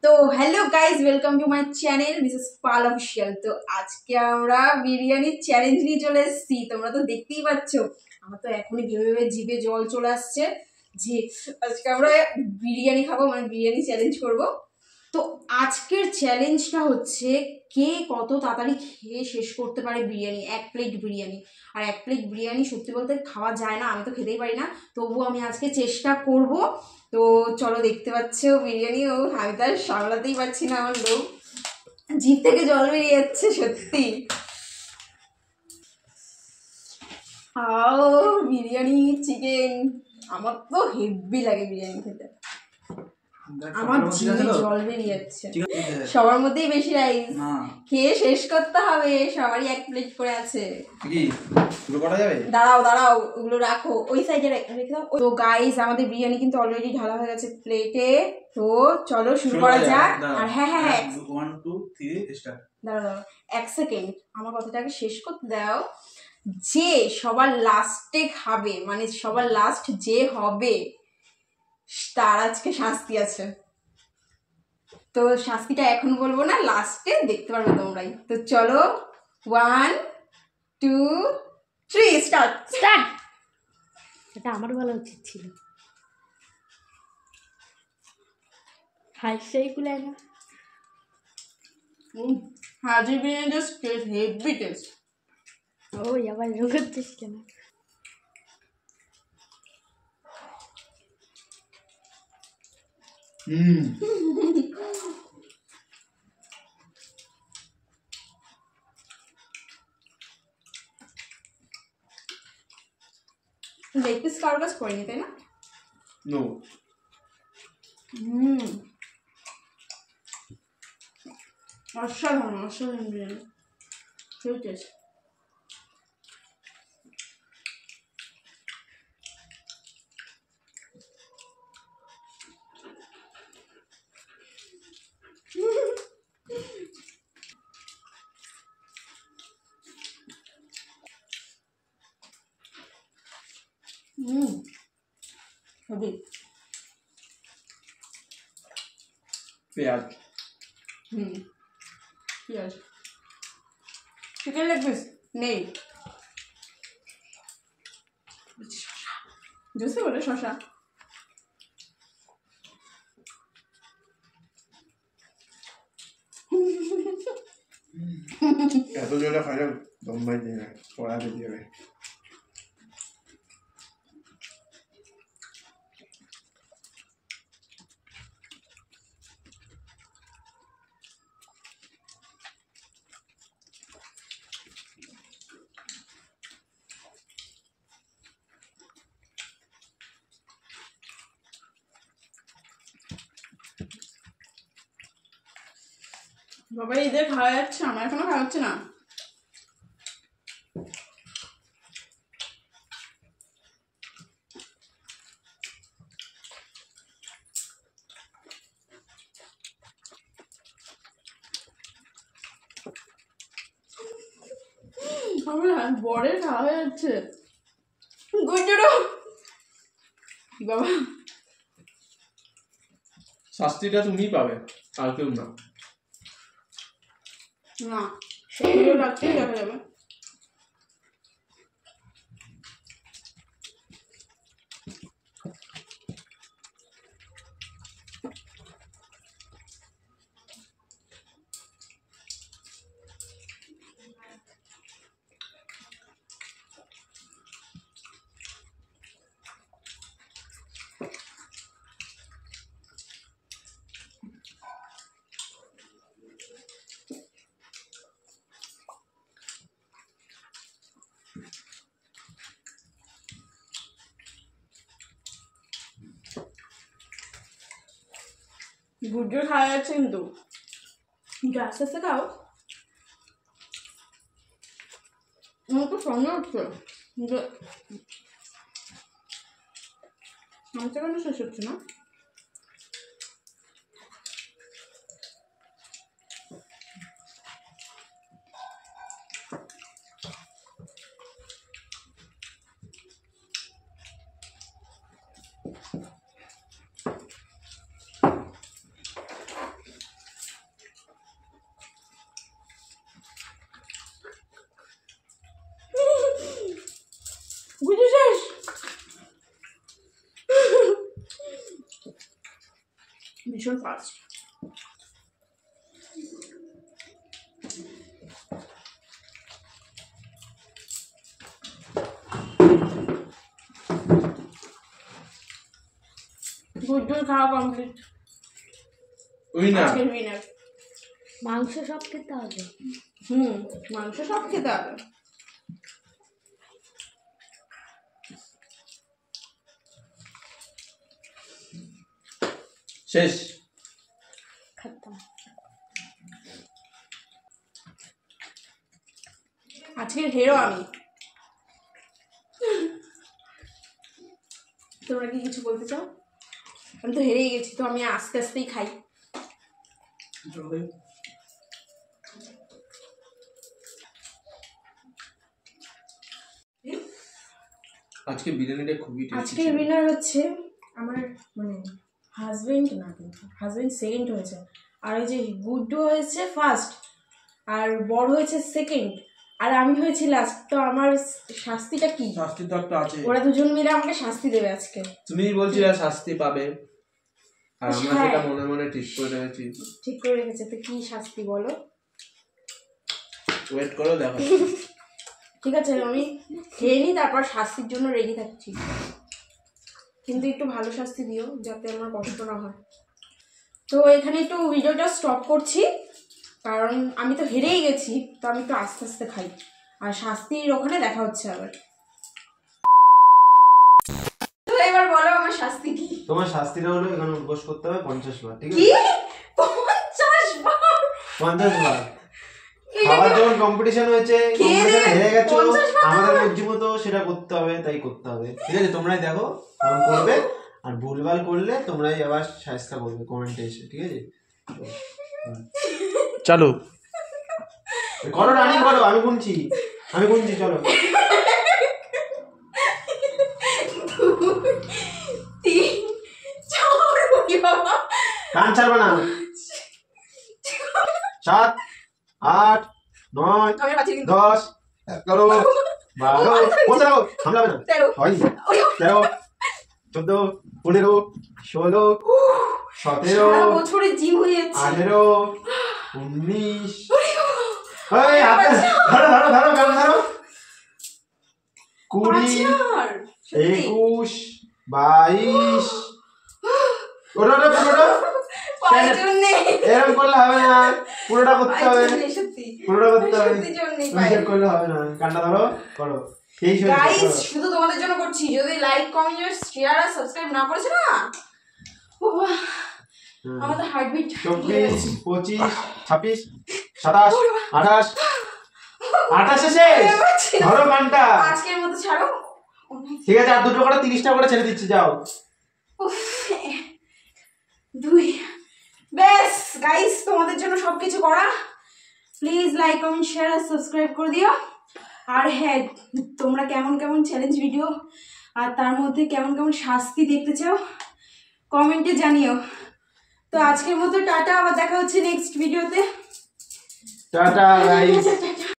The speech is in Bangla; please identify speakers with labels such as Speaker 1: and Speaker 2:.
Speaker 1: তো hello guys, welcome to my channel Mrs Pal official. তো আজকে আমরা বিরিয়ানির চ্যালেঞ্জ নিয়ে চলে এসেছি। তোমরা তো দেখতেই পাচ্ছ, আমার তো এখনই ভেবে ভেবে জিভে জল চলে আসছে যে আজকে আমরা বিরিয়ানি খাবো, মানে বিরিয়ানি চ্যালেঞ্জ করব। তো আজকের চ্যালেঞ্জটা হচ্ছে কে কত তাড়াতাড়ি খেয়ে শেষ করতে পারে বিরিয়ানি, 1 প্লেট বিরিয়ানি। আর 1 প্লেট বিরিয়ানি সত্যি বলতে খাওয়া যায় না, আমি তো খেতেই পারি না, তবুও আমি আজকে চেষ্টা করব। তো চলো, দেখতে পাচ্ছ বিরিয়ানি, আমি তো আর সামলাতেই পারছি না, আমার লোক জিভ থেকে জল বেরিয়ে যাচ্ছে সত্যি। বিরিয়ানি, চিকেন, আমার তো হেভি লাগে বিরিয়ানি খেতে, আমার জিভে জল বেরিয়ে যাচ্ছে। সবার মধ্যেই বেশি রাইস, খেয়ে শেষ করতে হবে, সবারই 1 প্লেট করে আছে। দাঁড়াও দাঁড়াও, ওগুলো রাখো ওই সাইডে রেখে দাও। তো গাইস, আমাদের বিরিয়ানি কিন্তু অলরেডি ঢালা হয়ে গেছে প্লেটে। তো চলো শুরু করা যাক। আর হ্যাঁ হ্যাঁ হ্যাঁ,
Speaker 2: 1 2 3 স্টার্ট।
Speaker 1: দাঁড়াও 1 সেকেন্ড, আমার কথাটাকে শেষ করতে দাও। যে সবার লাস্টে খাবে, মানে সবার লাস্ট যে হবে, তার আজকে শাস্তি আছে। তো শাস্তিটা এখন বলবো না, লাস্টে দেখতে পারবে তোমরাই। তো চলো 1 2 3 স্টার্ট।
Speaker 3: এটা আমার বলা উচিত ছিল। হাসিই কুলায় না।
Speaker 1: হাজি বিরিয়ানি জাস্ট হেভি টেস্ট।
Speaker 3: ওই আবার এরকম করছিস কেন?
Speaker 1: লেগ পিস কারোর কাছে করিনি, তাই না?
Speaker 2: নো।
Speaker 1: অসাধারণ অসাধারণ বিরিয়ানি, সেই টেস্ট। হেভি।
Speaker 2: পেঁয়াজ,
Speaker 1: পেঁয়াজ, চিকেন লেগ পিস নেই, জোসে বলে শশা।
Speaker 2: এত জোরে খাইলে দম ভাই দিয়ে পড়াতে দিয়ে।
Speaker 1: বাবা, এদের খাওয়া যাচ্ছে, আমার এখনো খাওয়া হচ্ছে না। আমার বরের খাওয়া হয়ে যাচ্ছে। বাবা,
Speaker 2: শাস্তিটা তুমিই পাবে, আর কেউ না।
Speaker 1: না, সেগুলো রাখতেই দেখা যাবে। গুজর খাওয়া যাচ্ছে, কিন্তু আস্তে আস্তে খাও। আমার তো সঙ্গে হচ্ছে যে আমার কেন শেষ হচ্ছে না। ভীষণ ফাস্ট। গুড্ডুর খাওয়া কমপ্লিট।
Speaker 2: উইনার
Speaker 1: আজকের উইনার।
Speaker 3: মাংস সব খেতে হবে।
Speaker 1: মাংস সব খেতে হবে।
Speaker 2: শেষ।
Speaker 3: খাতাম।
Speaker 1: আজকের হিরো আমি। তোমরা কি কিছু বলতে চাও? আমি তো হেরেই গেছি, তো আমি আস্তে আস্তেই খাই।
Speaker 2: আজকে বিরিয়ানিটা খুবই টেস্টি
Speaker 1: আজকের
Speaker 2: ছিল।
Speaker 1: উইনার হচ্ছে আমার মানে হাজবেন্ড, না কিন্তু হাজবেন্ড সেকেন্ড হয়েছে, আর ওই যে গুড্ডু হয়েছে ফার্স্ট, আর বড় হয়েছে সেকেন্ড, আর আমি হয়েছি লাস্ট। তো আমার শাস্তিটা কি?
Speaker 2: শাস্তি তো একটা আছে।
Speaker 1: ওরা দুজন মিলে আমাকে শাস্তি দেবে আজকে।
Speaker 2: তুমি বলছিলে শাস্তি পাবে, আর আমরা
Speaker 1: হ্যাঁ।
Speaker 2: সেটা মনে মনে ঠিক করে রেখেছি।
Speaker 1: ঠিক করে রেখেছে, তো কি শাস্তি বলো?
Speaker 2: ওয়েট করো, দেখো।
Speaker 1: ঠিক আছে, আমি খেয়ে নিই, তারপর শাস্তির জন্য রেডি থাকছি, কিন্তু একটু ভালো শাস্তি দিও যাতে আমার কষ্ট না হয়। তো এখানে একটু ভিডিওটা স্টপ করছি, কারণ আমি তো হেরেই গেছি, তো আমি একটু আস্তে আস্তে খাই, আর শাস্তির ওখানে দেখা হচ্ছে আবার। তো এবার বলো আমার শাস্তি কি?
Speaker 4: তোমার শাস্তিটা হলো এখানে উপোস করতে হবে 50 বার, ঠিক আছে?
Speaker 1: কি 50 বার?
Speaker 4: 50 বার। খাবার যখন কম্পিটিশন হয়েছে, কম্পিটিশনে হেরে গেছো,
Speaker 1: 50 বার
Speaker 4: আমাদের মর্জি মতো সেটা করতে হবে, তাই করতে হবে, ঠিক আছে? তোমরাই দেখো কেমন করবে, আর ভুলভাল করলে তোমরাই আবার শাস্তি করবে কমেন্টে এসে, ঠিক আছে?
Speaker 2: চালু।
Speaker 4: করো, রানিং করো, আমি গুনছি, চলো।
Speaker 1: 3 4 বলি বাবা,
Speaker 4: কান ছাড়বে না। 7 8 9
Speaker 1: আমি পাচ্ছি কিন্তু
Speaker 4: 10 11 12 15 হামলাবে না,
Speaker 1: 13
Speaker 4: হয়নি, 13 14 15 16 17
Speaker 1: সারা বছরে জিম হয়ে যাচ্ছে।
Speaker 4: 18 19 এই হাতে ধরো গান ধরো 20 21 22 ওটা
Speaker 1: পায়ের জন্যে
Speaker 4: এরকম করলে হবে না, পুরোটা করতে হবে,
Speaker 1: সত্যি
Speaker 4: পুরোটা করতে হবে,
Speaker 1: সত্যি জন্যই
Speaker 4: তুমি চেক করলে হবে না, কানটা ধরো, করো। এই
Speaker 1: গাইস, শুধু তোমাদের জন্য করছি, যদি লাইক কমেন্ট শেয়ার আর সাবস্ক্রাইব না করেছো না, বাবা, আমাদের হার্টবিট
Speaker 4: 24 25 26 27 28 28 শেষ, ধরো কানটা,
Speaker 1: আজকের মতো ছাড়ো।
Speaker 4: ঠিক আছে? আর দুটো করে 30টা করে ছেড়ে দিচ্ছি, যাও।
Speaker 1: উফ, 2 বেশ গাইস, তোমাদের জন্য সবকিছু করা, প্লিজ লাইক কমেন্ট শেয়ার আর সাবস্ক্রাইব করে দিও। আর হ্যাঁ, তোমরা কেমন কেমন চ্যালেঞ্জ ভিডিও আর তার মধ্যে কেমন কেমন শাস্তি দেখতে চাও কমেন্টে জানিও। তো আজকের মতো টাটা, আবার দেখা হচ্ছে নেক্সট ভিডিওতে।
Speaker 4: Tata guys.